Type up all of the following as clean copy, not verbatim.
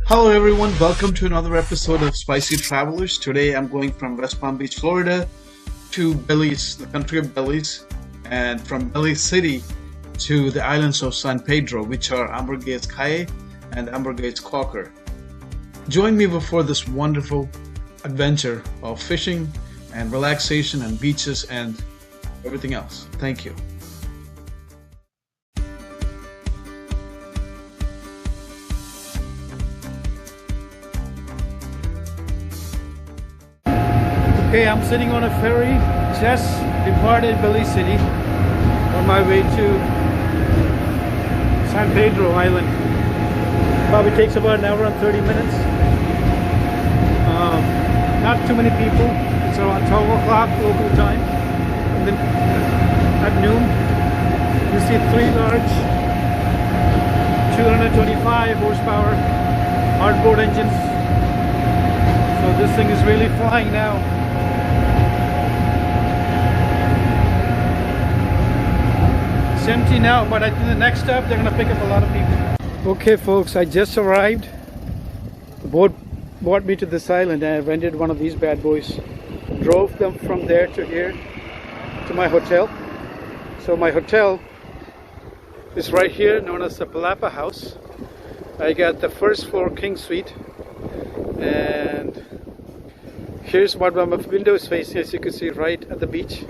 Hello everyone, welcome to another episode of Spicy Travelers. Today I'm going from West Palm Beach, Florida to Belize, the country of Belize, and from Belize City to the islands of San Pedro, which are Ambergris Caye and Ambergris Caulker. Join me before this wonderful adventure of fishing and relaxation and beaches and everything else. Thank you. Okay, I'm sitting on a ferry, just departed Belize City, on my way to San Pedro Island. Probably takes about an hour and 30 minutes. Not too many people. It's around 12 o'clock local time. And then at noon, you see three large 225 horsepower hardboard engines. So this thing is really flying now. It's empty now, but I think the next stop they're gonna pick up a lot of people. Okay folks, I just arrived. The boat brought me to this island and I rented one of these bad boys. Drove them from there to here to my hotel. So my hotel is right here, known as the Palapa House. I got the first floor king suite, and here's what my window is facing, as you can see, right at the beach.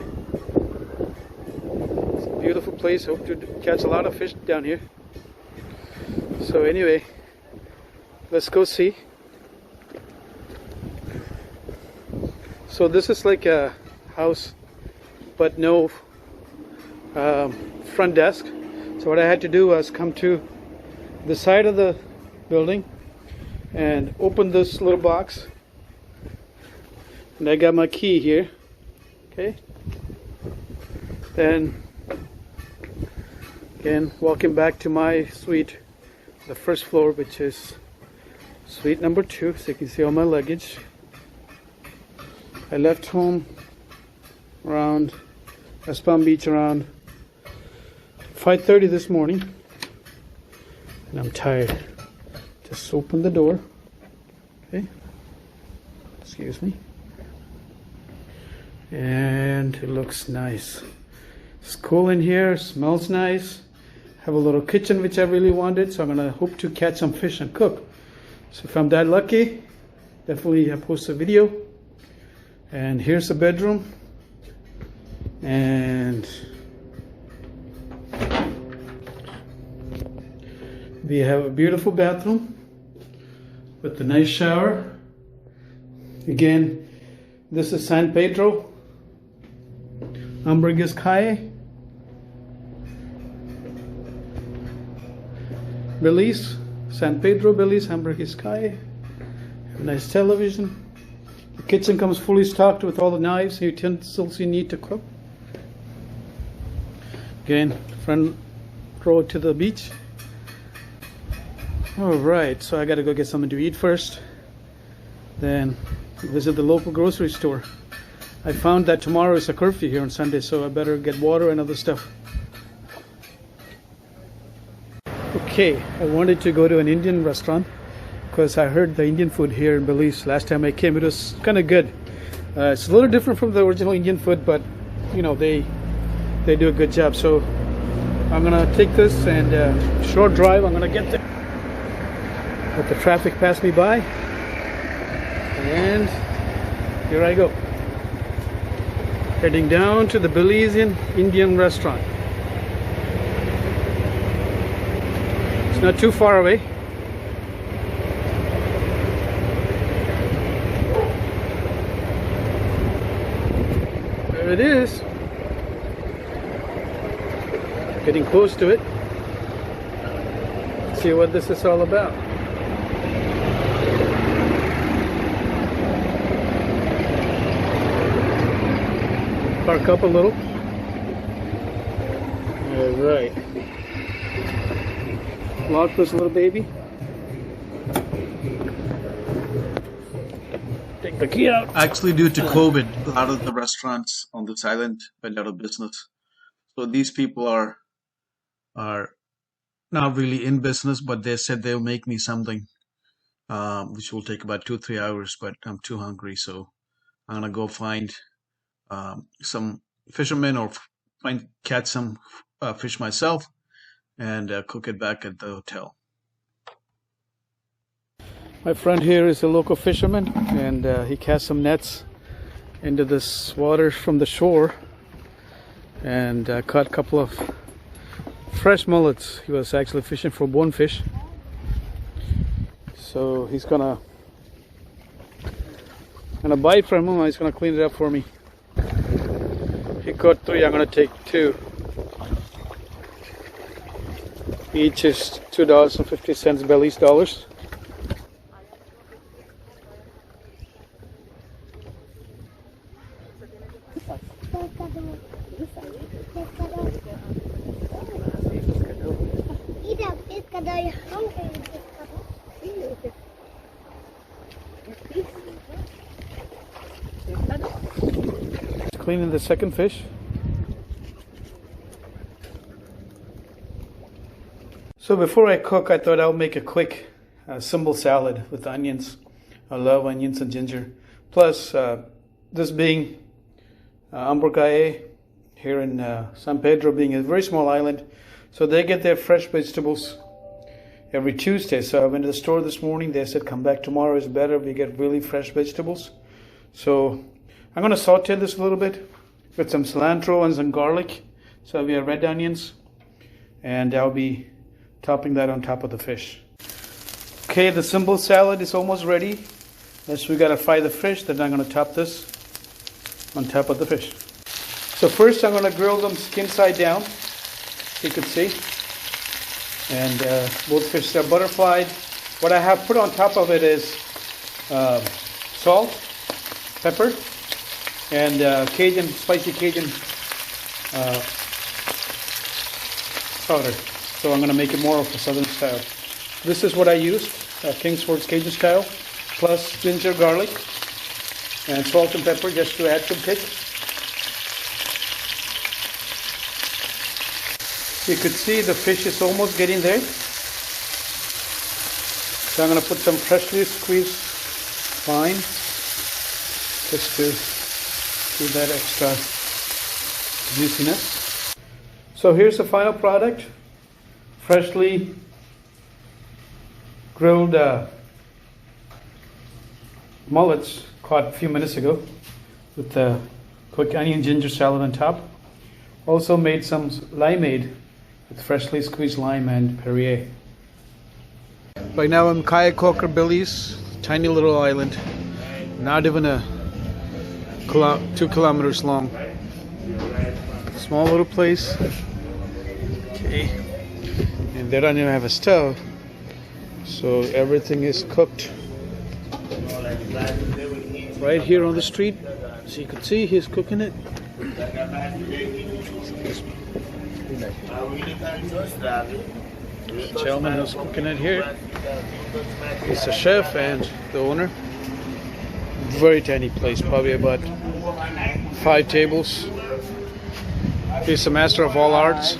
Beautiful place. Hope to catch a lot of fish down here. So anyway, let's go see. So this is like a house but no front desk. So what I had to do was come to the side of the building and open this little box, and I got my key here. Okay, then again, walking back to my suite, the first floor, which is suite number 2, so you can see all my luggage. I left home around West Palm Beach around 5:30 this morning, and I'm tired. Just open the door. Okay, excuse me. And it looks nice. It's cool in here, smells nice. Have a little kitchen which I really wanted, so I'm gonna hope to catch some fish and cook. So if I'm that lucky, definitely post a video. And here's the bedroom, and we have a beautiful bathroom with a nice shower. Again, this is San Pedro, Ambergris Caye, Belize, San Pedro, Belize, Ambergris Caye. Have a nice television. The kitchen comes fully stocked with all the knives and utensils you need to cook. Again, front row to the beach. Alright, so I gotta go get something to eat first, then visit the local grocery store. I found that tomorrow is a curfew here on Sunday, so I better get water and other stuff. Okay, I wanted to go to an Indian restaurant because I heard the Indian food here in Belize. Last time I came, it was kind of good. It's a little different from the original Indian food, but you know, they do a good job. So I'm gonna take this and short drive. I'm gonna get there. Let the traffic pass me by, and here I go. Heading down to the Belizean Indian restaurant. It's not too far away. There it is. Getting close to it. Let's see what this is all about. Park up a little. Alright. Lock this little baby. Take the key out. Actually, due to COVID, a lot of the restaurants on this island went out of business. So these people are not really in business, but they said they'll make me something which will take about 2-3 hours, but I'm too hungry, so I'm gonna go find some fishermen or catch some fish myself and cook it back at the hotel. My friend here is a local fisherman, and he cast some nets into this water from the shore and caught a couple of fresh mullets. He was actually fishing for one fish, so he's gonna buy it from him. He's gonna clean it up for me. He caught 3. I'm gonna take 2. Each is $2.50 Belize dollars. Cleaning the second fish. So before I cook, I thought I'll make a quick simple salad with onions. I love onions and ginger. Plus, this being Ambergris Caye here in San Pedro, being a very small island, so they get their fresh vegetables every Tuesday. So I went to the store this morning. They said come back tomorrow is better. We get really fresh vegetables. So I'm going to saute this a little bit with some cilantro and some garlic. So we have red onions, and I'll be topping that on top of the fish. Okay, the simple salad is almost ready. Next we gotta fry the fish. Then I'm gonna top this on top of the fish. So first I'm gonna grill them skin side down, so you can see. And both fish are butterflied. What I have put on top of it is salt, pepper, and spicy Cajun powder. So I'm going to make it more of a southern style. This is what I used, Kingsford's Cajun style, plus ginger, garlic, and salt and pepper just to add some kick. You could see the fish is almost getting there. So I'm going to put some freshly squeezed lime just to give that extra juiciness. So here's the final product. Freshly grilled mullets caught a few minutes ago with the quick onion ginger salad on top. Also made some limeade with freshly squeezed lime and Perrier. Right now I'm Caye, Caulker, Belize, tiny little island, not even 2 kilometers long. Small little place. Okay. And they don't even have a stove, so everything is cooked right here on the street. So you can see he's cooking it. The gentleman who's cooking it here is the chef and the owner. Very tiny place, probably about 5 tables. He's the master of all arts.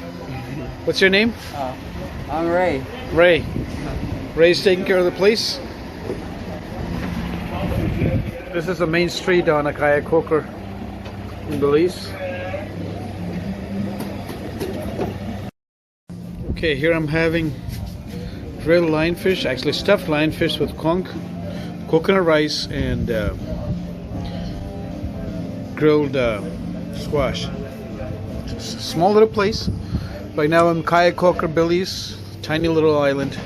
What's your name? I'm Ray. Ray. Ray's taking care of the place. This is the main street on Caye, Caulker in Belize. Okay, here I'm having grilled lionfish, actually stuffed lionfish with conch, coconut rice, and grilled squash. It's a small little place. Right now I'm Caye, Caulker, Belize, tiny little island.